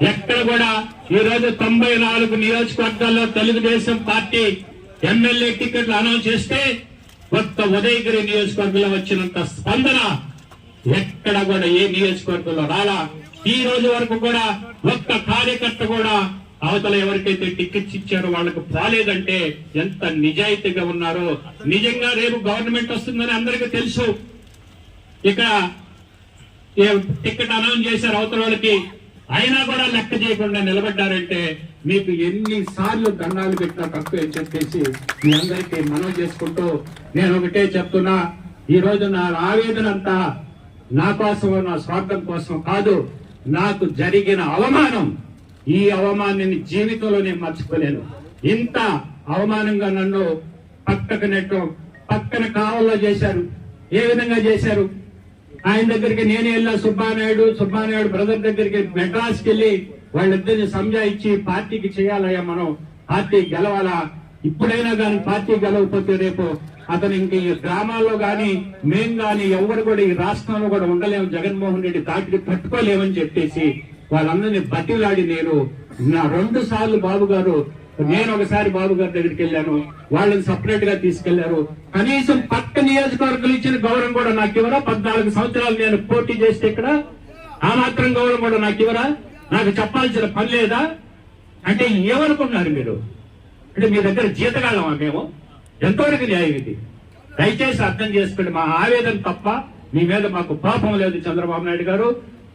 ఎక్కడ కూడా ఈ రోజు 94 నియోజకవర్గాల్లో తెలుగుదేశం పార్టీ ఎమ్మెల్యే టికెట్లు అనౌన్స్ చేస్తే కొత్త ఉదయగిరి నియోజకవర్గంలో వచ్చినంత స్పందన ఎక్కడ కూడా ఏ నియోజకవర్గంలో రాలా. ఈ రోజు వరకు కూడా ఒక్క కార్యకర్త కూడా అవతల ఎవరికైతే టికెట్స్ ఇచ్చారో వాళ్ళకు బాలేదంటే ఎంత నిజాయితీగా ఉన్నారో. నిజంగా రేపు గవర్నమెంట్ వస్తుందని అందరికీ తెలుసు. ఇక్కడ టికెట్ అనౌన్స్ చేశారు అవతల వాళ్ళకి, అయినా కూడా లెక్క చేయకుండా నిలబడ్డారంటే మీకు ఎన్నిసార్లు దండాలు పెట్టినా తక్కువ అని చెప్పేసి మీ అందరికీ మనవి చేసుకుంటూ నేను ఒకటే చెప్తున్నా, ఈ రోజు నా ఆవేదన అంతా నా కోసం, నా స్వార్థం కోసం కాదు. నాకు జరిగిన అవమానం, ఈ అవమానాన్ని జీవితంలో నేను మర్చిపోలేను. ఇంత అవమానంగా నన్ను పక్కకు నెట్టడం, పక్కన కావల్లో చేశారు. ఏ విధంగా చేశారు? ఆయన దగ్గరికి నేనే వెళ్ళా, సుబ్బానాయుడు బ్రదర్ దగ్గరికి మెడ్రాస్కి వెళ్ళి వాళ్ళిద్దరిని సంజాయించి పార్టీకి చేయాలయ్యా, మనం పార్టీ గెలవాలా, ఇప్పుడైనా కానీ పార్టీ గెలవకపోతే రేపు అతను ఇంక ఈ గ్రామాల్లో గాని మేం గాని ఎవరు కూడా ఈ రాష్ట్రంలో కూడా ఉండలేము, జగన్మోహన్ రెడ్డి తాటికి పట్టుకోలేమని చెప్పేసి వాళ్ళందరినీ బతిలాడి నేను నా 2 సార్లు బాబు గారు, నేను ఒకసారి బాబు గారి దగ్గరికి వెళ్ళాను, వాళ్ళని సపరేట్ గా తీసుకెళ్లారు. కనీసం పక్క నియోజకవర్గాలు ఇచ్చిన గౌరవం కూడా నాకు ఇవ్వరా? 14 సంవత్సరాలు నేను పోటీ చేస్తే ఇక్కడ ఆ మాత్రం గౌరవం కూడా నాకు ఇవ్వరా? నాకు చెప్పాల్సిన పని లేదా? అంటే ఏమనుకున్నారు మీరు? అంటే మీ దగ్గర జీతగాళ్ళమా మేము? ఎంతవరకు న్యాయం ఇది? దయచేసి అర్థం చేసుకోండి. మా ఆవేదన తప్ప మీ మీద మాకు పాపం లేదు. చంద్రబాబు నాయుడు గారు,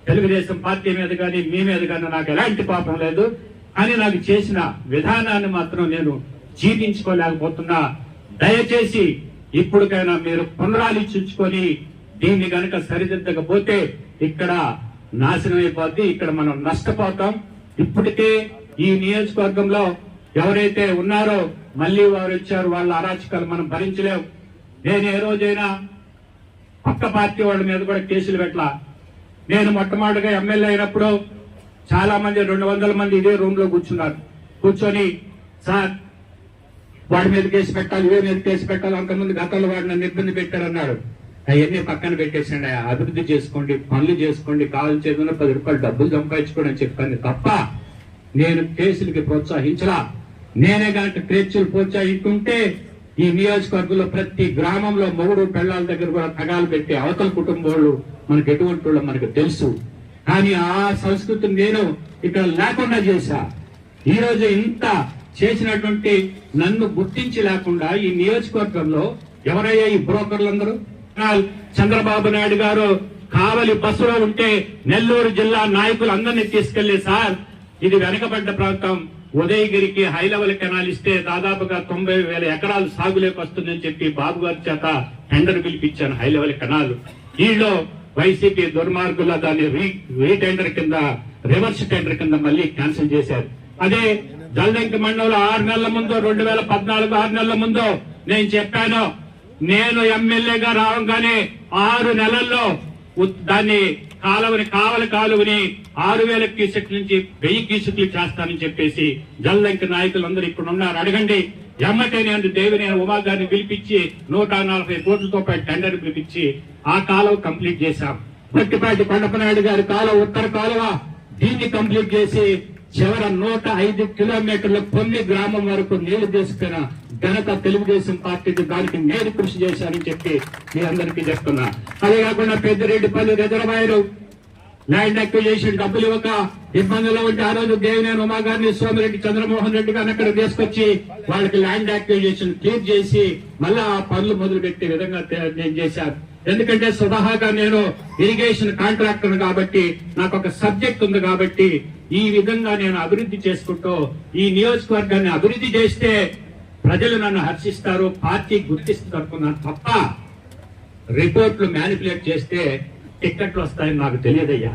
తెలుగుదేశం పార్టీ మీద కానీ మీ మీద కానీ నాకు ఎలాంటి పాపం లేదు. అని నాకు చేసిన విధానాన్ని మాత్రం నేను జీర్ణించుకోలేకపోతున్నా. దయచేసి ఇప్పటికైనా మీరు పునరాలోచించుకొని దీన్ని గనక సరిదిద్దకపోతే ఇక్కడ నాశనం అయిపోద్ది, ఇక్కడ మనం నష్టపోతాం. ఇప్పటికే ఈ నియోజకవర్గంలో ఎవరైతే ఉన్నారో మళ్లీ వారు వచ్చారు, వాళ్ళ అరాచకాలు మనం భరించలేం. నేను ఏ రోజైనా పక్క పార్టీ వాళ్ళ మీద కూడా కేసులు పెట్టలా. నేను మొట్టమొదటిగా ఎమ్మెల్యే అయినప్పుడు చాలా మంది 200 మంది ఇదే రూమ్ లో కూర్చొని సార్ వాడి మీద కేసు పెట్టాలి, ఇవే మీద కేసు పెట్టాలి, అంతమంది గతంలో వాడు నన్ను ఇబ్బంది పెట్టారన్నాడు. అవన్నీ పక్కన పెట్టేసండి, అభివృద్ధి చేసుకోండి, పనులు చేసుకోండి, కావాల్సిన 10 రూపాయలు డబ్బులు సంపాదించుకోండి అని చెప్పాను తప్ప నేను కేసులకి ప్రోత్సహించలా. నేనే కనుక కేసులు ప్రోత్సహించుకుంటే ఈ నియోజకవర్గంలో ప్రతి గ్రామంలో మొగుడు పెళ్లాల దగ్గర కూడా తగాలు పెట్టి అవతల కుటుంబాలు మనకు ఎటువంటి వాళ్ళు మనకు తెలుసు. కానీ ఆ సంస్కృతిని నేను ఇక్కడ లేకుండా చేశా. ఈ రోజు ఇంత చేసినటువంటి నన్ను గుర్తించి లేకుండా ఈ నియోజకవర్గంలో ఎవరయ్యా ఈ బ్రోకర్లందరూ? చంద్రబాబు నాయుడు గారు కావలి బస్సులో ఉంటే నెల్లూరు జిల్లా నాయకులు అందరినీ తీసుకెళ్లి, సార్ ఇది వెనకబడ్డ ప్రాంతం, ఉదయగిరికి హై లెవెల్ కెనాల్ ఇస్తే దాదాపుగా 90,000 ఎకరాలు సాగులోకి వస్తుందని చెప్పి బాబు గారి చేత టెండర్ పిలిపించాను హై లెవెల్ కెనాల్. వీళ్ళు వైసీపీ దుర్మార్గుల దాన్ని రీటెండర్ కింద, రివర్స్ టెండర్ కింద మళ్ళీ క్యాన్సిల్ చేశారు. అదే జల్దంకి మండలంలో 6 నెలల ముందు 2014 6 నెలల ముందు నేను చెప్పాను, నేను ఎమ్మెల్యేగా రావగానే 6 నెలల్లో దాన్ని కావలి కాలువని 6,000 క్యూసెక్ నుంచి 1000 క్యూసెక్లు చేస్తానని చెప్పేసి జల్దంకి నాయకులందరూ ఇక్కడ ఉన్నారు, అడగండి. ఎమ్మటే నేను దేవినేని ఉమా గారిని పిలిపించి 140 కోట్లతో టెండర్ పిలిపించి ఆ కాలువ కంప్లీట్ చేశాం. భట్టిపాటి కొండపనాయుడు గారి కాలువ, ఉత్తర కాలువ, దీన్ని కంప్లీట్ చేసి చివర 105 కిలోమీటర్ల కొన్ని గ్రామం వరకు నీళ్లు తీసుకున్న ఘనత తెలుగుదేశం పార్టీకి, దానికి నేను కృషి చేశానని చెప్పి మీ అందరికీ చెప్తున్నా. అదే కాకుండా పెద్దిరెడ్డిపల్లి రిజర్వాయర్ ల్యాండ్ అక్విజిషన్ డబ్బులు ఇవ్వక ఇబ్బందులు ఉంటే ఆ రోజు దేవినేని ఉమా గారిని, సోమిరెడ్డి చంద్రమోహన్ రెడ్డి గారిని అక్కడ తీసుకొచ్చి వాళ్ళకి ల్యాండ్ అక్విజిషన్ క్లియర్ చేసి మళ్ళా ఆ పనులు మొదలు పెట్టే విధంగా నేను చేశాను. ఎందుకంటే స్వతహాగా నేను ఇరిగేషన్ కాంట్రాక్టర్ కాబట్టి నాకు ఒక సబ్జెక్ట్ ఉంది కాబట్టి ఈ విధంగా నేను అభివృద్ధి చేసుకుంటూ ఈ నియోజకవర్గాన్ని అభివృద్ధి చేస్తే ప్రజలు నన్ను హర్షిస్తారు, పార్టీ గుర్తిస్తున్నారు తప్ప రిపోర్ట్లు మ్యానిపులేట్ చేస్తే టిక్కెట్లు వస్తాయని నాకు తెలియదయ్యా.